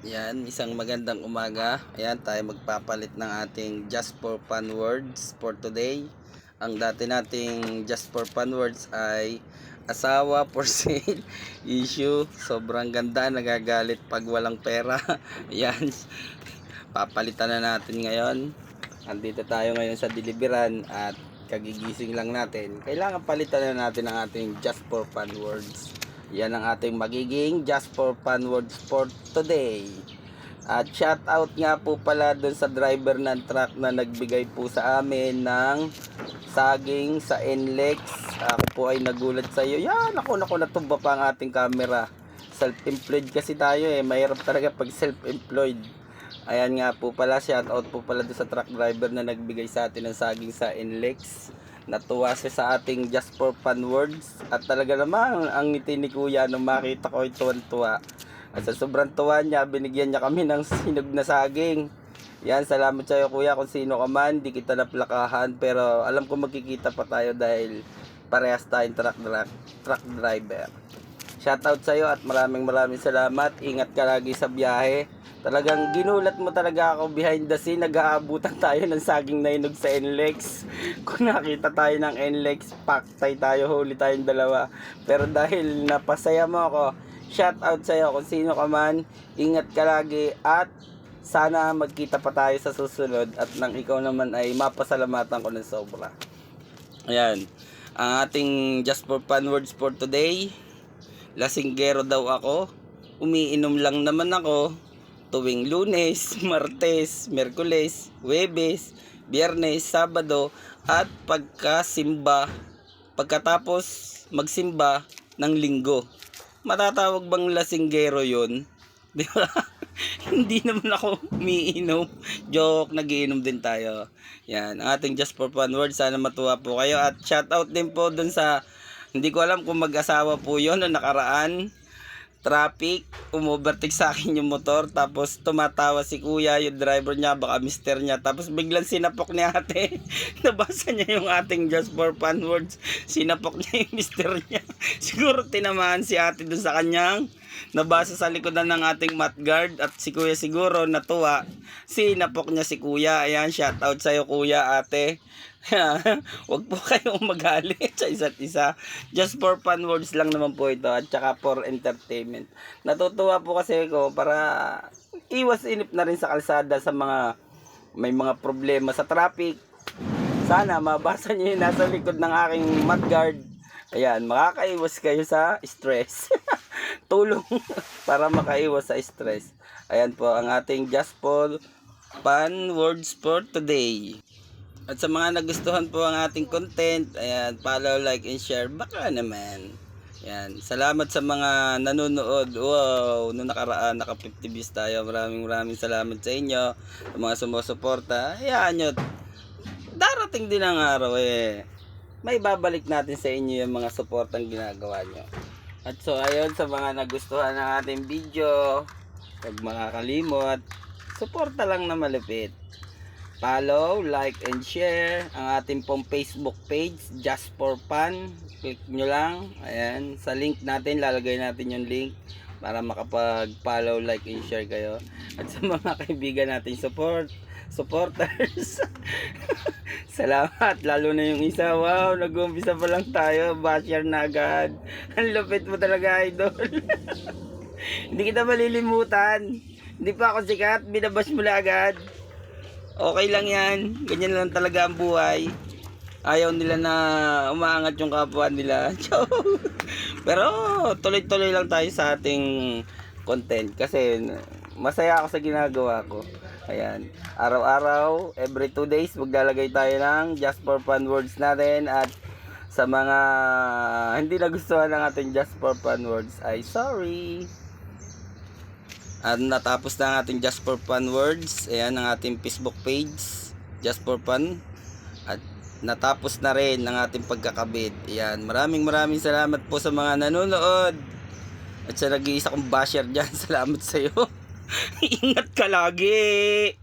Yan, isang magandang umaga. Ayan, tayo magpapalit ng ating Just for Fun Words for today. Ang dati nating Just for Fun Words ay asawa for sale issue. Sobrang ganda, nagagalit pag walang pera. Ayan, papalitan na natin ngayon. Andito tayo ngayon sa deliveran at kagigising lang natin. Kailangan palitan na natin ang ating Just for Fun Words. Yan ang ating magiging Just for Fun Words for today. At shout out nga po pala dun sa driver ng truck na nagbigay po sa amin ng saging sa NLEX. Ako po ay nagulat sa iyo. Yan, ako natumba pa ang ating camera. Self-employed kasi tayo mahirap talaga pag self-employed. Ayan nga po pala, shout out po pala dun sa truck driver na nagbigay sa atin ng saging sa NLEX. Natuwa siya sa ating Just for Fun Words. At talaga naman, ang ngiti ni Kuya nung makita ko ay tuwan-tuwa. At sa sobrang tuwa niya, binigyan niya kami ng sinog na saging. Yan, salamat sa iyo Kuya kung sino ka man. Di kita naplakahan, pero alam ko magkikita pa tayo dahil parehas tayong truck driver. Shoutout sa iyo at maraming salamat. Ingat ka lagi sa biyahe. Talagang ginulat mo talaga ako behind the scene. Nag-aabutan tayo ng saging na inog sa NLEX. Kung nakita tayo ng NLEX, paktay tayo, huli tayong dalawa. Pero dahil napasaya mo ako, shoutout sa iyo kung sino ka man. Ingat ka lagi at sana magkita pa tayo sa susunod at nang ikaw naman ay mapasalamatan ko ng sobra. Ayan, ang ating Just for Fun Words for today. Lasinggero daw ako, umiinom lang naman ako tuwing Lunes, Martes, Miyerkules, Huwebes, Biyernes, Sabado at pagkatapos magsimba ng Linggo. Matatawag bang lasinggero 'yon? Di ba? Hindi naman ako umiinom. Joke, nagiinom din tayo. Yan, ang ating Just for Fun Words. Sana matuwa po kayo. At shoutout din po dun sa, hindi ko alam kung mag-asawa po yon na nakaraan. Traffic, umovertake sa akin yung motor. Tapos tumatawa si Kuya, yung driver niya, baka mister niya. Tapos biglang sinapok ni ate. Nabasa niya yung ating Just for Fun Words. Sinapok niya yung mister niya. Siguro tinamaan si ate dun sa kanyang nabasa sa likodan ng ating mat guard. At si Kuya siguro natuwa. Sinapok niya si Kuya. Ayan, shout out sa'yo Kuya, ate. Huwag po kayong magalit sa isa't isa. Just for Fun Words lang naman po ito at saka for entertainment. Natutuwa po kasi ako para iwas inip na rin sa kalsada sa mga may mga problema sa traffic. Sana mabasa niyo yung nasa likod ng aking mudguard. Ayan, makakaiwas kayo sa stress. Tulong para makaiwas sa stress. Ayan po ang ating Just for Fun Words for today. At sa mga nagustuhan po ang ating content, ayan, follow, like, and share. Baka naman. Ayan, salamat sa mga nanonood. Wow, noong nakaraan, naka 50 views tayo. Maraming salamat sa inyo. Sa mga sumusuporta. Ayan nyo, darating din ang araw may babalik natin sa inyo yung mga suportang ginagawa nyo. At so, ayun, sa mga nagustuhan ng ating video, huwag makakalimot, suporta lang na malupit. Follow, like, and share ang ating pong Facebook page, Just for Fun. Click nyo lang. Ayan, sa link natin, lalagay natin yung link para makapag-follow, like, and share kayo. At sa mga kaibigan nating supporters, salamat. Lalo na yung isa, wow, nag-umpisa pa lang tayo, basher na agad. Ang lupit mo talaga, idol. Hindi kita malilimutan. Hindi pa ako sikat, binabash mo na agad. Okay lang yan, ganyan lang talaga ang buhay. Ayaw nila na umaangat yung kapwa nila. Pero tuloy-tuloy lang tayo sa ating content kasi masaya ako sa ginagawa ko. Ayan, araw-araw, every 2 days maglalagay tayo ng Just for Fun Words natin. At sa mga hindi nagustuhan ng ating Just for Fun Words ay sorry. At natapos na ang ating Just for Fun Words. Ayan ang ating Facebook page, Just for Fun. At natapos na rin ang ating pagkakabit. Ayan, maraming salamat po sa mga nanonood. At sa nag-iisa kong basher dyan, salamat sa iyo. Ingat ka lagi.